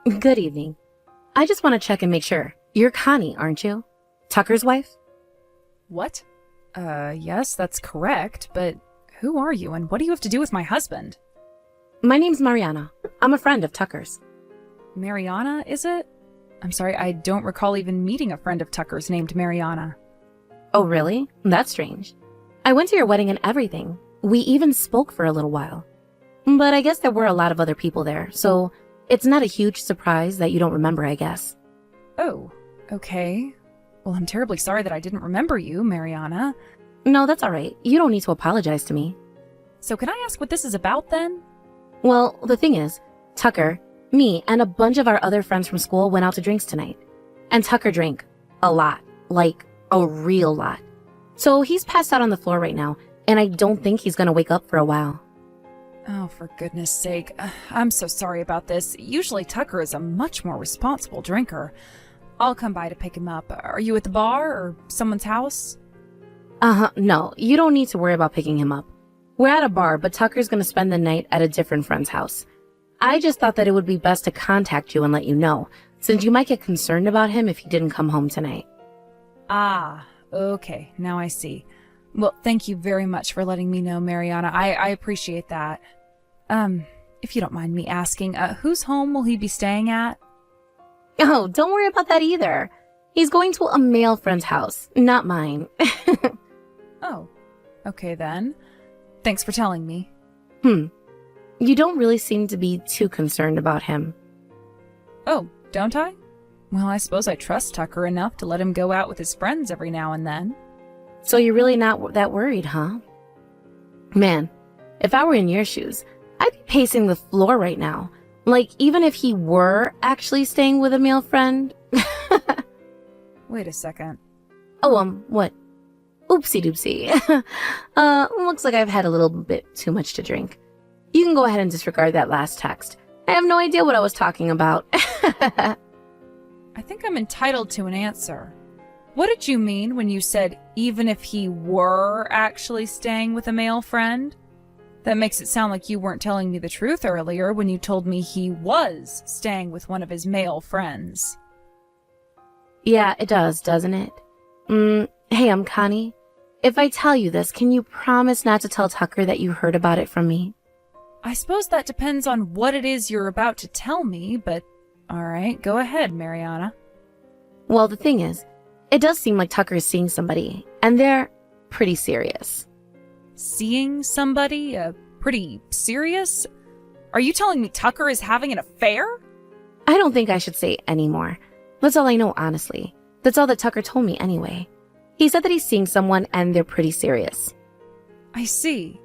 Good evening. I just want to check and make sure. You're Connie, aren't you? Tucker's wife? What? Yes, that's correct, but who are you and what do you have to do with my husband? My name's Mariana. I'm a friend of Tucker's. Mariana, is it? I'm sorry, I don't recall even meeting a friend of Tucker's named Mariana. Oh, really? That's strange. I went to your wedding and everything. We even spoke for a little while. But I guess there were a lot of other people there, so it's not a huge surprise that you don't remember, I guess. Oh, okay. Well, I'm terribly sorry that I didn't remember you, Mariana. No, that's all right. You don't need to apologize to me. So can I ask what this is about then? Well, the thing is, Tucker, me, and a bunch of our other friends from school went out to drinks tonight. And Tucker drank a lot, like a real lot. So he's passed out on the floor right now, and I don't think he's gonna wake up for a while. Oh, for goodness sake. I'm so sorry about this. Usually Tucker is a much more responsible drinker. I'll come by to pick him up. Are you at the bar or someone's house? No, you don't need to worry about picking him up. We're at a bar, but Tucker's gonna spend the night at a different friend's house. I just thought that it would be best to contact you and let you know, since you might get concerned about him if he didn't come home tonight. Ah, okay, now I see. Well, thank you very much for letting me know, Mariana. I appreciate that. If you don't mind me asking, whose home will he be staying at? Oh, don't worry about that either. He's going to a male friend's house, not mine. Oh, okay then. Thanks for telling me. You don't really seem to be too concerned about him. Oh, don't I? Well, I suppose I trust Tucker enough to let him go out with his friends every now and then. So you're really not that worried, huh? Man, if I were in your shoes, I'd be pacing the floor right now. Like, even if he were actually staying with a male friend. Wait a second. Oh, what? Oopsie doopsie. Looks like I've had a little bit too much to drink. You can go ahead and disregard that last text. I have no idea what I was talking about. I think I'm entitled to an answer. What did you mean when you said even if he were actually staying with a male friend? That makes it sound like you weren't telling me the truth earlier when you told me he was staying with one of his male friends. Yeah, it does, doesn't it? Hey, I'm Connie. If I tell you this, can you promise not to tell Tucker that you heard about it from me? I suppose that depends on what it is you're about to tell me, but alright, go ahead, Mariana. Well, the thing is, it does seem like Tucker is seeing somebody, and they're pretty serious. Seeing somebody? Pretty serious? Are you telling me Tucker is having an affair? I don't think I should say any more. That's all I know, honestly. That's all that Tucker told me anyway. He said that he's seeing someone and they're pretty serious. I see.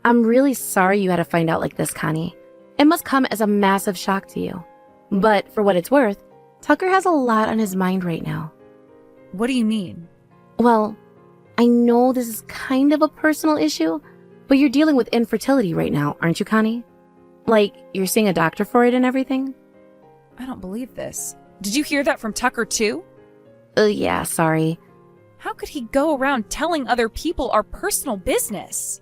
I'm really sorry you had to find out like this, Connie. It must come as a massive shock to you. But for what it's worth, Tucker has a lot on his mind right now. What do you mean? Well, I know this is kind of a personal issue, but you're dealing with infertility right now, aren't you, Connie? Like, you're seeing a doctor for it and everything? I don't believe this. Did you hear that from Tucker too? Yeah, sorry. How could he go around telling other people our personal business?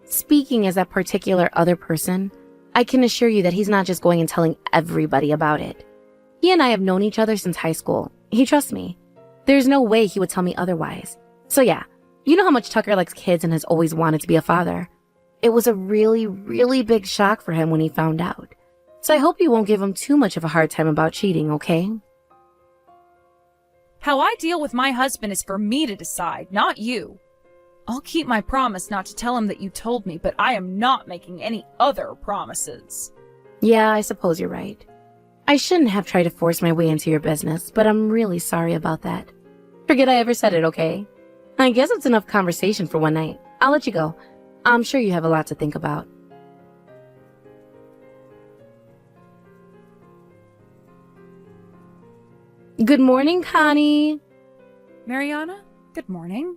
Speaking as that particular other person, I can assure you that he's not just going and telling everybody about it. He and I have known each other since high school. He trusts me. There's no way he would tell me otherwise. So yeah, you know how much Tucker likes kids and has always wanted to be a father. It was a really, really big shock for him when he found out. So I hope you won't give him too much of a hard time about cheating, okay? How I deal with my husband is for me to decide, not you. I'll keep my promise not to tell him that you told me, but I am not making any other promises. Yeah, I suppose you're right. I shouldn't have tried to force my way into your business, but I'm really sorry about that. Forget I ever said it, okay? I guess it's enough conversation for one night. I'll let you go. I'm sure you have a lot to think about. Good morning, Connie. Mariana, good morning.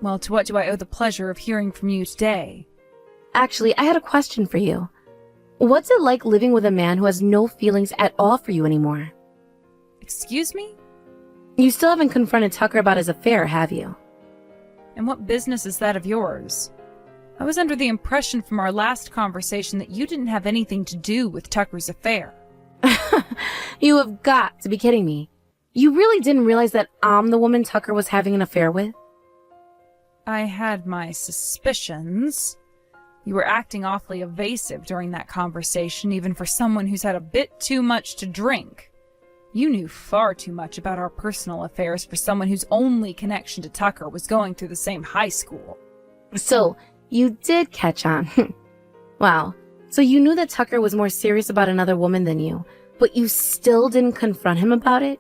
Well, to what do I owe the pleasure of hearing from you today? Actually, I had a question for you. What's it like living with a man who has no feelings at all for you anymore? Excuse me? You still haven't confronted Tucker about his affair, have you? And what business is that of yours? I was under the impression from our last conversation that you didn't have anything to do with Tucker's affair. You have got to be kidding me. You really didn't realize that I'm the woman Tucker was having an affair with? I had my suspicions. You were acting awfully evasive during that conversation, even for someone who's had a bit too much to drink. You knew far too much about our personal affairs for someone whose only connection to Tucker was going through the same high school. So, you did catch on. Wow. So you knew that Tucker was more serious about another woman than you, but you still didn't confront him about it?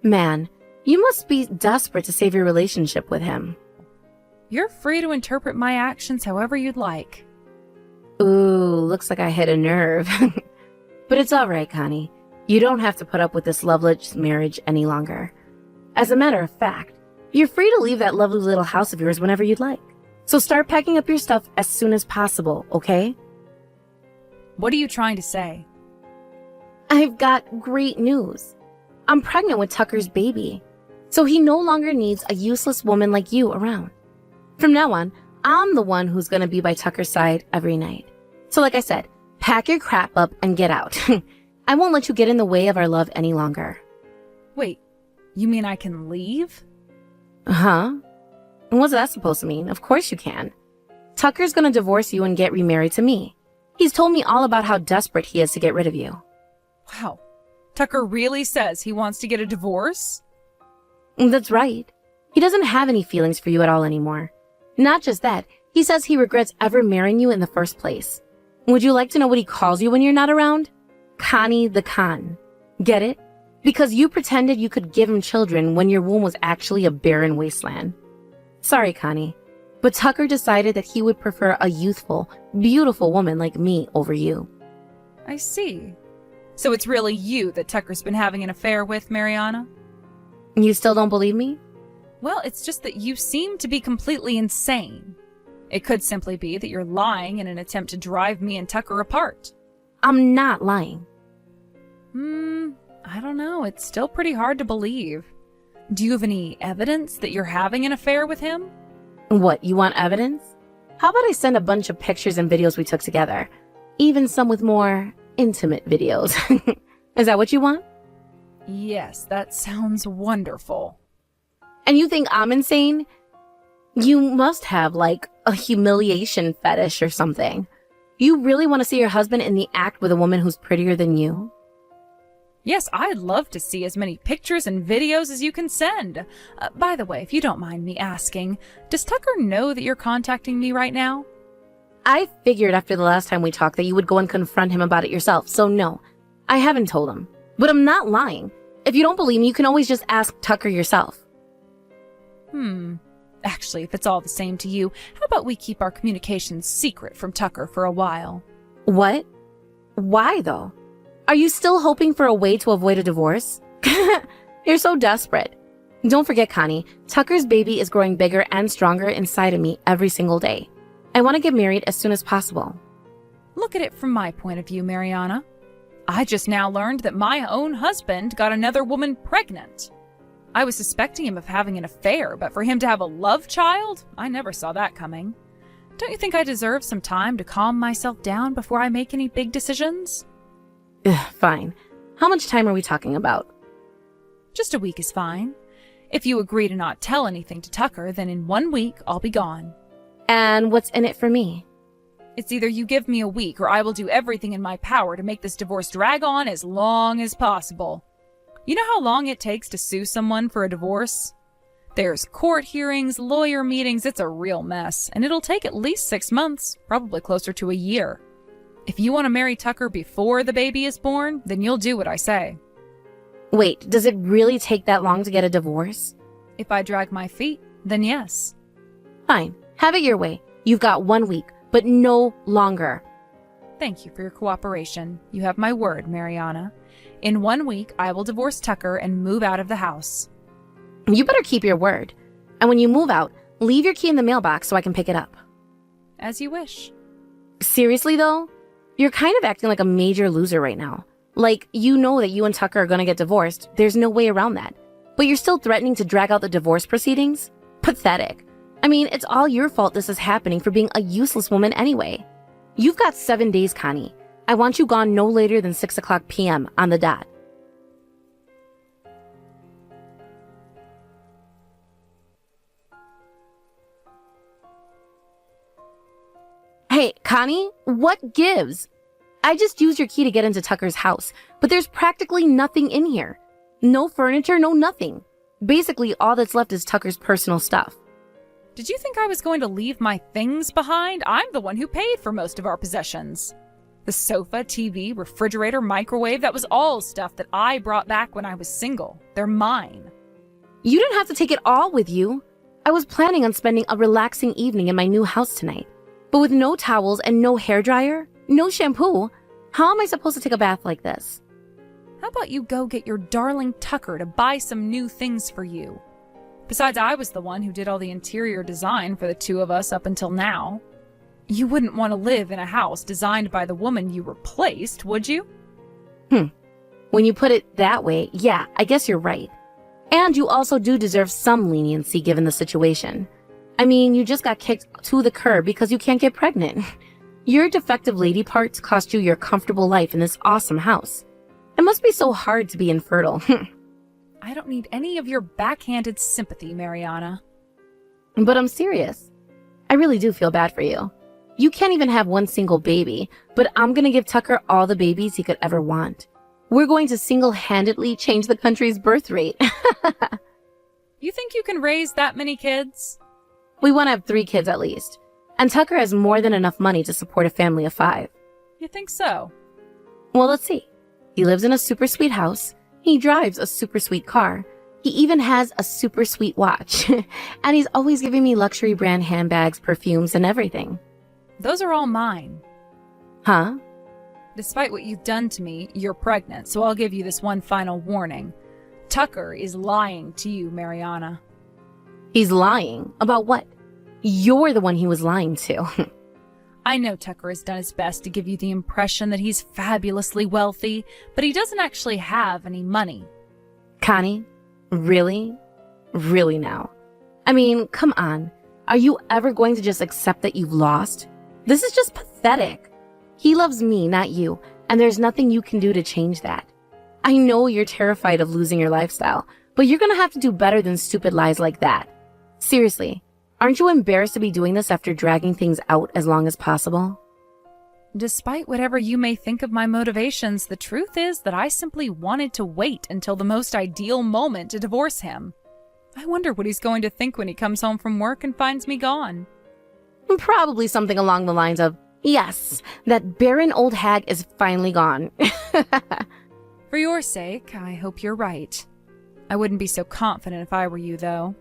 Man, you must be desperate to save your relationship with him. You're free to interpret my actions however you'd like. Ooh, looks like I hit a nerve. But it's all right, Connie. You don't have to put up with this loveless marriage any longer. As a matter of fact, you're free to leave that lovely little house of yours whenever you'd like. So start packing up your stuff as soon as possible, okay? What are you trying to say? I've got great news. I'm pregnant with Tucker's baby, so he no longer needs a useless woman like you around. From now on, I'm the one who's going to be by Tucker's side every night. So like I said, pack your crap up and get out. I won't let you get in the way of our love any longer. Wait, you mean I can leave? Huh? And what's that supposed to mean? Of course you can. Tucker's going to divorce you and get remarried to me. He's told me all about how desperate he is to get rid of you. Wow. Tucker really says he wants to get a divorce? That's right. He doesn't have any feelings for you at all anymore. Not just that, he says he regrets ever marrying you in the first place. Would you like to know what he calls you when you're not around? Connie the Con. Get it? Because you pretended you could give him children when your womb was actually a barren wasteland. Sorry, Connie, but Tucker decided that he would prefer a youthful, beautiful woman like me over you. I see. So it's really you that Tucker's been having an affair with, Mariana? You still don't believe me? Well, it's just that you seem to be completely insane. It could simply be that you're lying in an attempt to drive me and Tucker apart. I'm not lying. I don't know. It's still pretty hard to believe. Do you have any evidence that you're having an affair with him? What, you want evidence? How about I send a bunch of pictures and videos we took together? Even some with more intimate videos. Is that what you want? Yes, that sounds wonderful. And you think I'm insane? You must have, like, a humiliation fetish or something. You really want to see your husband in the act with a woman who's prettier than you? Yes, I'd love to see as many pictures and videos as you can send. By the way, if you don't mind me asking, does Tucker know that you're contacting me right now? I figured after the last time we talked that you would go and confront him about it yourself, so no, I haven't told him. But I'm not lying. If you don't believe me, you can always just ask Tucker yourself. Actually, if it's all the same to you, how about we keep our communications secret from Tucker for a while? What? Why, though? Are you still hoping for a way to avoid a divorce? You're so desperate. Don't forget, Connie, Tucker's baby is growing bigger and stronger inside of me every single day. I want to get married as soon as possible. Look at it from my point of view, Mariana. I just now learned that my own husband got another woman pregnant. I was suspecting him of having an affair, but for him to have a love child, I never saw that coming. Don't you think I deserve some time to calm myself down before I make any big decisions? Fine. How much time are we talking about? Just a week is fine. If you agree to not tell anything to Tucker, then in 1 week I'll be gone. And what's in it for me? It's either you give me a week or I will do everything in my power to make this divorce drag on as long as possible. You know how long it takes to sue someone for a divorce? There's court hearings, lawyer meetings, it's a real mess, and it'll take at least 6 months, probably closer to a year. If you want to marry Tucker before the baby is born, then you'll do what I say. Wait, does it really take that long to get a divorce? If I drag my feet, then yes. Fine, have it your way. You've got 1 week, but no longer. Thank you for your cooperation. You have my word, Mariana. In 1 week, I will divorce Tucker and move out of the house. You better keep your word. And when you move out, leave your key in the mailbox so I can pick it up. As you wish. Seriously, though? You're kind of acting like a major loser right now. Like, you know that you and Tucker are gonna get divorced. There's no way around that. But you're still threatening to drag out the divorce proceedings? Pathetic. I mean, it's all your fault this is happening for being a useless woman anyway. You've got 7 days, Connie. I want you gone no later than 6 o'clock p.m. on the dot. Hey, Connie, what gives? I just used your key to get into Tucker's house, but there's practically nothing in here. No furniture, no nothing. Basically, all that's left is Tucker's personal stuff. Did you think I was going to leave my things behind? I'm the one who paid for most of our possessions. The sofa, TV, refrigerator, microwave, that was all stuff that I brought back when I was single. They're mine. You didn't have to take it all with you. I was planning on spending a relaxing evening in my new house tonight. But with no towels and no hairdryer, no shampoo, how am I supposed to take a bath like this? How about you go get your darling Tucker to buy some new things for you? Besides, I was the one who did all the interior design for the two of us up until now. You wouldn't want to live in a house designed by the woman you replaced, would you? When you put it that way, yeah, I guess you're right. And you also do deserve some leniency given the situation. I mean, you just got kicked to the curb because you can't get pregnant. Your defective lady parts cost you your comfortable life in this awesome house. It must be so hard to be infertile. I don't need any of your backhanded sympathy, Mariana. But I'm serious. I really do feel bad for you. You can't even have one single baby, but I'm gonna give Tucker all the babies he could ever want. We're going to single-handedly change the country's birth rate. You think you can raise that many kids? We want to have 3 kids at least. And Tucker has more than enough money to support a family of 5. You think so? Well, let's see. He lives in a super sweet house. He drives a super sweet car. He even has a super sweet watch. And he's always giving me luxury brand handbags, perfumes, and everything. Those are all mine. Huh? Despite what you've done to me, you're pregnant, so I'll give you this one final warning. Tucker is lying to you, Mariana. He's lying? About what? You're the one he was lying to. I know Tucker has done his best to give you the impression that he's fabulously wealthy, but he doesn't actually have any money. Connie? Really? Really now? I mean, come on. Are you ever going to just accept that you've lost? This is just pathetic. He loves me, not you, and there's nothing you can do to change that. I know you're terrified of losing your lifestyle, but you're gonna have to do better than stupid lies like that. Seriously, aren't you embarrassed to be doing this after dragging things out as long as possible? Despite whatever you may think of my motivations, the truth is that I simply wanted to wait until the most ideal moment to divorce him. I wonder what he's going to think when he comes home from work and finds me gone. Probably something along the lines of, yes, that barren old hag is finally gone. For your sake, I hope you're right. I wouldn't be so confident if I were you, though.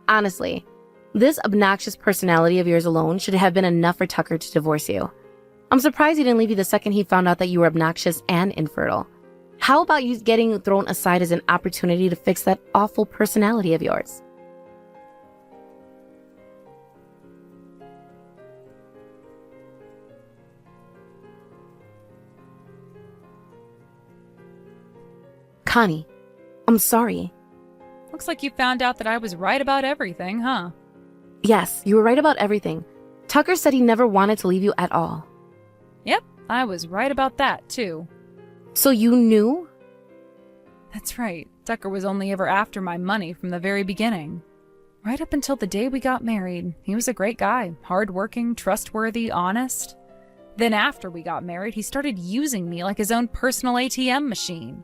Honestly, this obnoxious personality of yours alone should have been enough for Tucker to divorce you. I'm surprised he didn't leave you the second he found out that you were obnoxious and infertile. How about you getting thrown aside as an opportunity to fix that awful personality of yours? Connie, I'm sorry. Looks like you found out that I was right about everything, huh? Yes, you were right about everything. Tucker said he never wanted to leave you at all. Yep, I was right about that, too. So you knew? That's right. Tucker was only ever after my money from the very beginning. Right up until the day we got married. He was a great guy, hardworking, trustworthy, honest. Then after we got married, he started using me like his own personal ATM machine.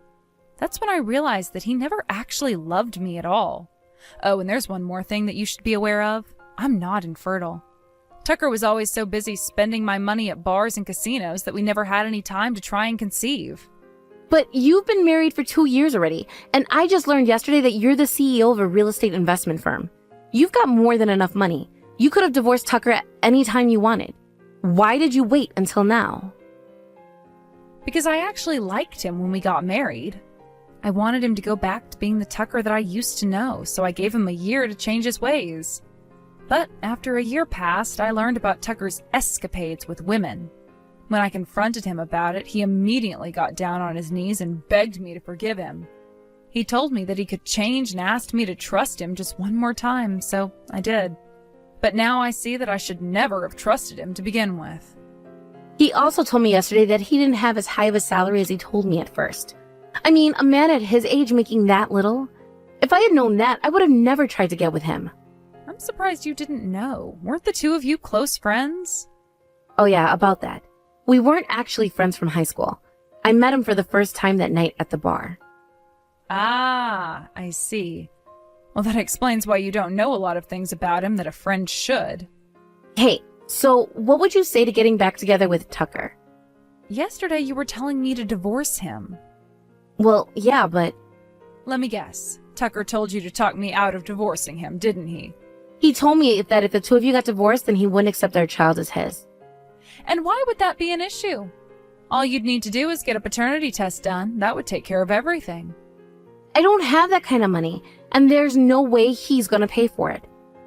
That's when I realized that he never actually loved me at all. Oh, and there's one more thing that you should be aware of. I'm not infertile. Tucker was always so busy spending my money at bars and casinos that we never had any time to try and conceive. But you've been married for 2 years already, and I just learned yesterday that you're the CEO of a real estate investment firm. You've got more than enough money. You could have divorced Tucker at any time you wanted. Why did you wait until now? Because I actually liked him when we got married. I wanted him to go back to being the Tucker that I used to know, so I gave him a year to change his ways. But after a year passed, I learned about Tucker's escapades with women. When I confronted him about it, he immediately got down on his knees and begged me to forgive him. He told me that he could change and asked me to trust him just one more time, so I did. But now I see that I should never have trusted him to begin with. He also told me yesterday that he didn't have as high of a salary as he told me at first. I mean, a man at his age making that little? If I had known that, I would have never tried to get with him. I'm surprised you didn't know. Weren't the two of you close friends? Oh yeah, about that. We weren't actually friends from high school. I met him for the first time that night at the bar. Ah, I see. Well, that explains why you don't know a lot of things about him that a friend should. Hey, so what would you say to getting back together with Tucker? Yesterday you were telling me to divorce him. Well, yeah, but... Let me guess. Tucker told you to talk me out of divorcing him, didn't he? He told me that if the two of you got divorced, then he wouldn't accept our child as his. And why would that be an issue? All you'd need to do is get a paternity test done. That would take care of everything. I don't have that kind of money, and there's no way he's gonna pay for it.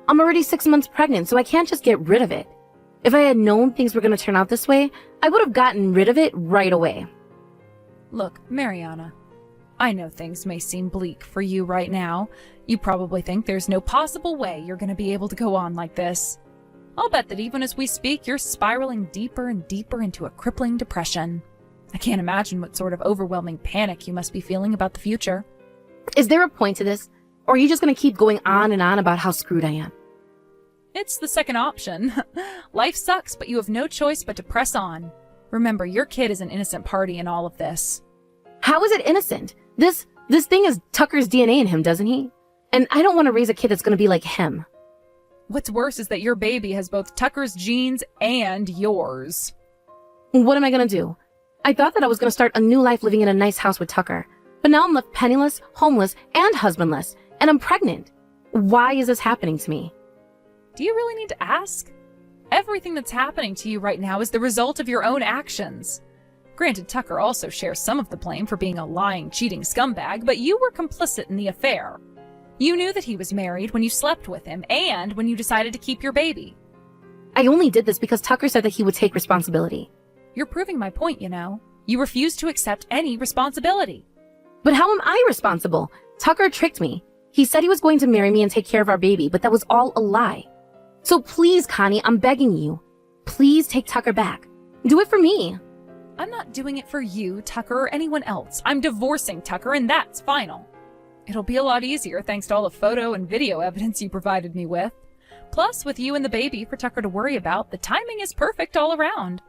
I'm already 6 months pregnant, so I can't just get rid of it. If I had known things were gonna turn out this way, I would have gotten rid of it right away. Look, Mariana, I know things may seem bleak for you right now. You probably think there's no possible way you're going to be able to go on like this. I'll bet that even as we speak, you're spiraling deeper and deeper into a crippling depression. I can't imagine what sort of overwhelming panic you must be feeling about the future. Is there a point to this? Or are you just gonna keep going on and on about how screwed I am? It's the second option. Life sucks, but you have no choice but to press on. Remember, your kid is an innocent party in all of this. How is it innocent? This thing has Tucker's DNA in him, doesn't he? And I don't want to raise a kid that's gonna be like him. What's worse is that your baby has both Tucker's genes and yours. What am I gonna do? I thought that I was gonna start a new life living in a nice house with Tucker. But now I'm left penniless, homeless, and husbandless. And I'm pregnant. Why is this happening to me? Do you really need to ask? Everything that's happening to you right now is the result of your own actions. Granted, Tucker also shares some of the blame for being a lying, cheating scumbag, but you were complicit in the affair. You knew that he was married when you slept with him and when you decided to keep your baby. I only did this because Tucker said that he would take responsibility. You're proving my point, you know. You refuse to accept any responsibility. But how am I responsible? Tucker tricked me. He said he was going to marry me and take care of our baby, but that was all a lie. So please, Connie, I'm begging you. Please take Tucker back. Do it for me. I'm not doing it for you, Tucker, or anyone else. I'm divorcing Tucker, and that's final. It'll be a lot easier thanks to all the photo and video evidence you provided me with. Plus, with you and the baby for Tucker to worry about, the timing is perfect all around.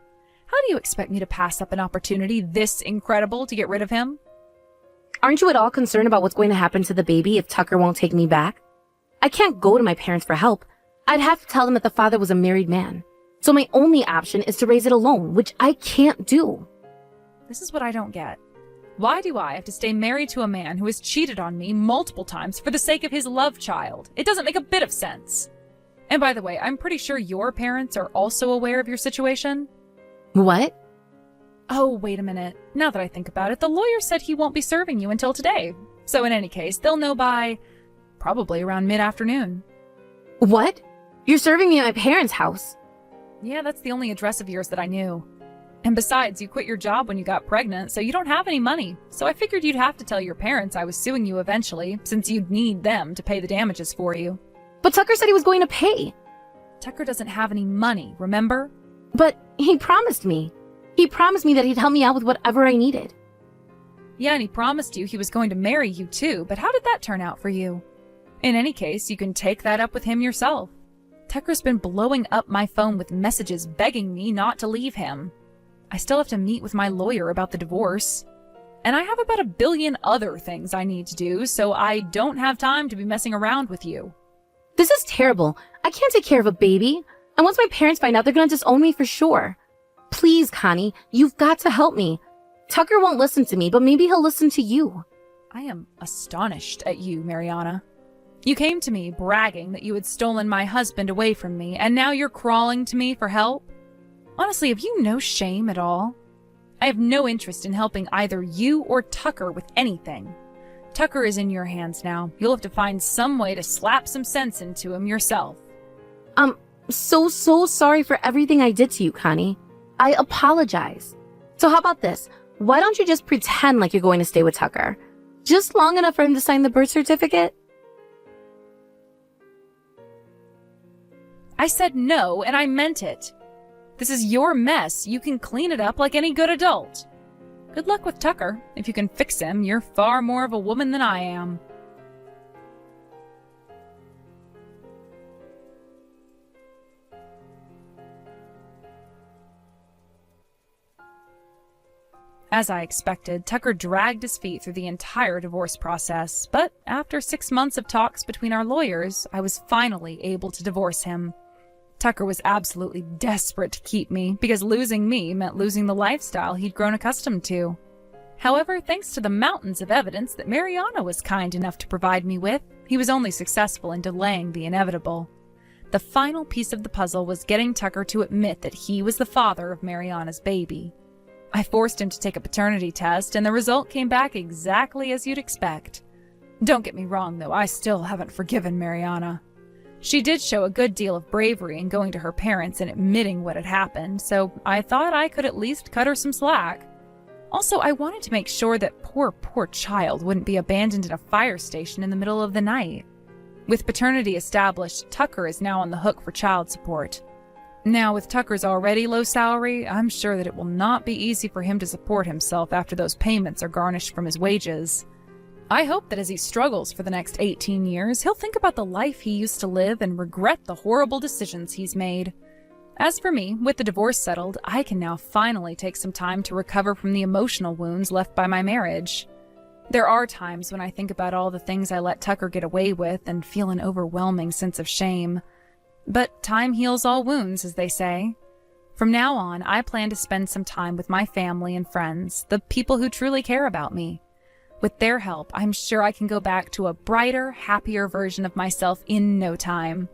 How do you expect me to pass up an opportunity this incredible to get rid of him? Aren't you at all concerned about what's going to happen to the baby if Tucker won't take me back? I can't go to my parents for help. I'd have to tell them that the father was a married man. So my only option is to raise it alone, which I can't do. This is what I don't get. Why do I have to stay married to a man who has cheated on me multiple times for the sake of his love child? It doesn't make a bit of sense. And by the way, I'm pretty sure your parents are also aware of your situation. What? Oh, wait a minute. Now that I think about it, the lawyer said he won't be serving you until today. So in any case, they'll know by probably around mid-afternoon. What? You're serving me at my parents' house? Yeah, that's the only address of yours that I knew. And besides, you quit your job when you got pregnant, so you don't have any money. So I figured you'd have to tell your parents I was suing you eventually, since you'd need them to pay the damages for you. But Tucker said he was going to pay. Tucker doesn't have any money, remember? But he promised me. He promised me that he'd help me out with whatever I needed. Yeah, and he promised you he was going to marry you too, but how did that turn out for you? In any case, you can take that up with him yourself. Tucker's been blowing up my phone with messages begging me not to leave him. I still have to meet with my lawyer about the divorce. And I have about 1 billion other things I need to do, so I don't have time to be messing around with you. This is terrible. I can't take care of a baby. And once my parents find out, they're gonna disown me for sure. Please, Connie, you've got to help me. Tucker won't listen to me, but maybe he'll listen to you. I am astonished at you, Mariana. You came to me bragging that you had stolen my husband away from me, and now you're crawling to me for help? Honestly, have you no shame at all? I have no interest in helping either you or Tucker with anything. Tucker is in your hands now. You'll have to find some way to slap some sense into him yourself. I'm so sorry for everything I did to you, Connie. I apologize. So how about this? Why don't you just pretend like you're going to stay with Tucker? Just long enough for him to sign the birth certificate? I said no, and I meant it. This is your mess. You can clean it up like any good adult. Good luck with Tucker. If you can fix him, you're far more of a woman than I am. As I expected, Tucker dragged his feet through the entire divorce process, but after 6 months of talks between our lawyers, I was finally able to divorce him. Tucker was absolutely desperate to keep me, because losing me meant losing the lifestyle he'd grown accustomed to. However, thanks to the mountains of evidence that Mariana was kind enough to provide me with, he was only successful in delaying the inevitable. The final piece of the puzzle was getting Tucker to admit that he was the father of Mariana's baby. I forced him to take a paternity test, and the result came back exactly as you'd expect. Don't get me wrong, though, I still haven't forgiven Mariana. She did show a good deal of bravery in going to her parents and admitting what had happened, so I thought I could at least cut her some slack. Also, I wanted to make sure that poor child wouldn't be abandoned at a fire station in the middle of the night. With paternity established, Tucker is now on the hook for child support. Now, with Tucker's already low salary, I'm sure that it will not be easy for him to support himself after those payments are garnished from his wages. I hope that as he struggles for the next 18 years, he'll think about the life he used to live and regret the horrible decisions he's made. As for me, with the divorce settled, I can now finally take some time to recover from the emotional wounds left by my marriage. There are times when I think about all the things I let Tucker get away with and feel an overwhelming sense of shame. But time heals all wounds, as they say. From now on, I plan to spend some time with my family and friends, the people who truly care about me. With their help, I'm sure I can go back to a brighter, happier version of myself in no time.